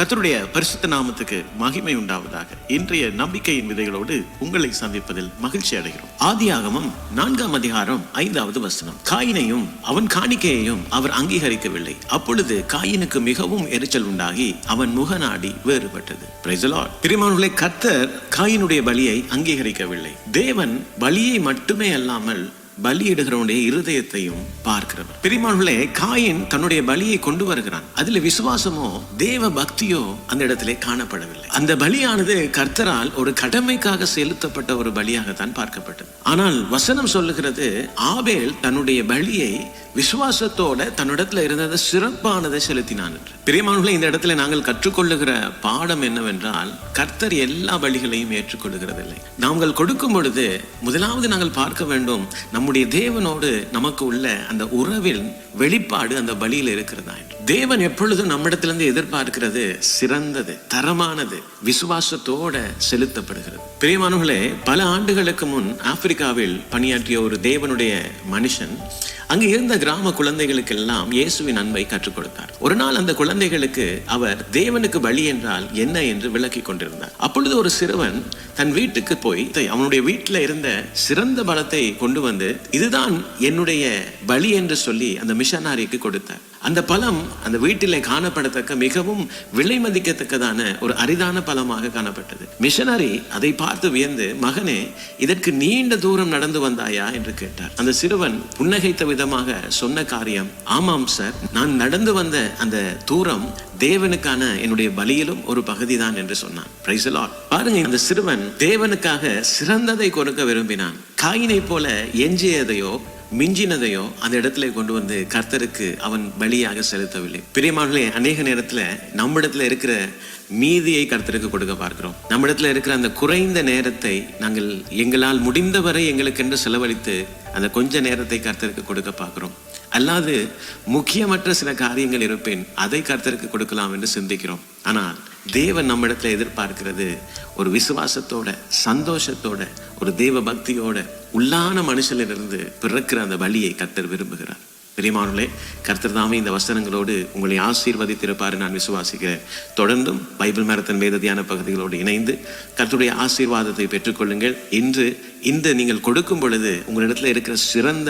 கர்த்தருடைய பரிசுத்த நாமத்துக்கு மகிமை உண்டாவதாக. இன்றைய நம்பிக்கையின் விதைகளோடு உங்களை சந்திப்பதில் மகிழ்ச்சி அடைகிறோம். ஆதியாகமம் 4ஆம் அதிகாரம் 5வது வசனம். காயினையும் அவன் காணிக்கையையும் அவர் அங்கீகரிக்கவில்லை. அப்பொழுது காயினுக்கு மிகவும் எரிச்சல் உண்டாகி அவன் முகநாடி வேறுபட்டது. Praise the Lord. பிரியமானவர்களே, கர்த்தர் காயினுடைய பலியை அங்கீகரிக்கவில்லை. தேவன் பலியை மட்டுமே அல்லாமல் பலியிடுகிறவனுடைய இருதயத்தையும் பார்க்கிறவர். பிரியமானவர்களே, காயின் தன்னுடைய பலியை கொண்டு வருகிறான். அதுல விசுவாசமோ தேவ பக்தியோ அந்த இடத்திலே காணப்படவில்லை. அந்த பலியானது கர்த்தரால் ஒரு கடமைக்காக செலுத்தப்பட்ட ஒரு பலியாகத்தான் பார்க்கப்பட்டது. ஆனால் வசனம் சொல்லுகிறது, ஆபேல் தன்னுடைய பலியை விசுவாசத்தோட தன்னிடத்துல இருந்ததை சிறப்பானதை செலுத்தினான் என்று. பிரியமானவர்களே, இந்த இடத்துல நாங்கள் கற்றுக்கொள்ளுகிற பாடம் என்னவென்றால், கர்த்தர் எல்லா பலிகளையும் ஏற்றுக்கொள்ளுகிறதில்லை. நாங்கள் கொடுக்கும் பொழுது முதலாவது நாங்கள் பார்க்க வேண்டும், நம்முடைய தேவனோடு நமக்கு உள்ள அந்த உறவின் வெளிப்பாடு அந்த பலியில் இருக்கிறதா என்று. தேவன் எப்பொழுதும் நம்மிடத்திலிருந்து எதிர்பார்க்கிறது சிறந்தது, தரமானது, விசுவாசத்தோட செலுத்தப்படுகிறது. பிரியமானவர்களே, பல ஆண்டுகளுக்கு முன் ஆப்பிரிக்காவில் பணியாற்றிய ஒரு தேவனுடைய மனுஷன் அங்கு இருந்த கிராம குழந்தைகளுக்கெல்லாம் இயேசுவின் அன்பை கற்றுக் கொடுத்தார். ஒரு நாள் அந்த குழந்தைகளுக்கு அவர் தேவனுக்கு பலி என்றால் என்ன என்று விளக்கி கொண்டிருந்தார். அப்பொழுது ஒரு சிறுவன் தன் வீட்டுக்கு போய் அவனுடைய வீட்டில் இருந்த சிறந்த பழத்தை கொண்டு வந்து, இதுதான் என்னுடைய பலி என்று சொல்லி அந்த மிஷனாரிக்கு கொடுத்தார். அந்த பழம் அந்த வீட்டிலே காணப்படத்தக்க மிகவும் விலை மதிக்கத்தக்கதான ஒரு அரிதான பழமாக காணப்பட்டது. மிஷனரி அதை பார்த்து வியந்து, மகனே, இதற்கு நீண்ட தூரம் நடந்து வந்தாயா என்று கேட்டார். அந்த சிறுவன் புன்னகைத்த விதமாக சொன்ன காரியம், ஆமாம் சார், நான் நடந்து வந்த அந்த தூரம் தேவனுக்கான என்னுடைய பலியிலும் ஒரு பகுதிதான் என்று சொன்னான். Praise the Lord. பாருங்க, அந்த சிறுவன் தேவனுக்காக சிறந்ததை கொடுக்க விரும்பினான். காயினை போல எஞ்சியதையோ மிஞ்சினதையோ அந்த இடத்துல கொண்டு வந்து கர்த்தருக்கு அவன் பலியாக செலுத்தவில்லை. பிரியமானவர்களே, அநேக நேரத்துல நம்மிடத்துல இருக்கிற மீதியை கர்த்தருக்கு கொடுக்க பார்க்கிறோம். நம்மிடத்துல இருக்கிற அந்த குறைந்த நேரத்தை நாங்கள் எங்களால் முடிந்தவரை எங்களுக்கென்று செலவழித்து அந்த கொஞ்ச நேரத்தை கர்த்தருக்கு கொடுக்க பார்க்கிறோம். அல்லாது முக்கியமற்ற சில காரியங்கள் இருப்பேன், அதை கர்த்தருக்கு கொடுக்கலாம் என்று சிந்திக்கிறோம். ஆனால் தேவன் நம்மிடத்துல எதிர்பார்க்கிறது ஒரு விசுவாசத்தோட, சந்தோஷத்தோட, ஒரு தேவ பக்தியோட உள்ளான மனுஷனிலிருந்து பிறக்கிற அந்த பலியை கர்த்தர் விரும்புகிறார். பிரியமானவர்களே, கர்த்தர் தாமே இந்த வசனங்களோடு உங்களை ஆசீர்வதித்திருப்பாரு நான் விசுவாசிக்கிறேன். தொடர்ந்தும் பைபிள் மேரத்தன் வேத தியான பகுதிகளோடு இணைந்து கர்த்தருடைய ஆசீர்வாதத்தை பெற்றுக்கொள்ளுங்கள். இன்று இந்த நீங்கள் கொடுக்கும் பொழுது உங்களிடத்துல இருக்கிற சிறந்த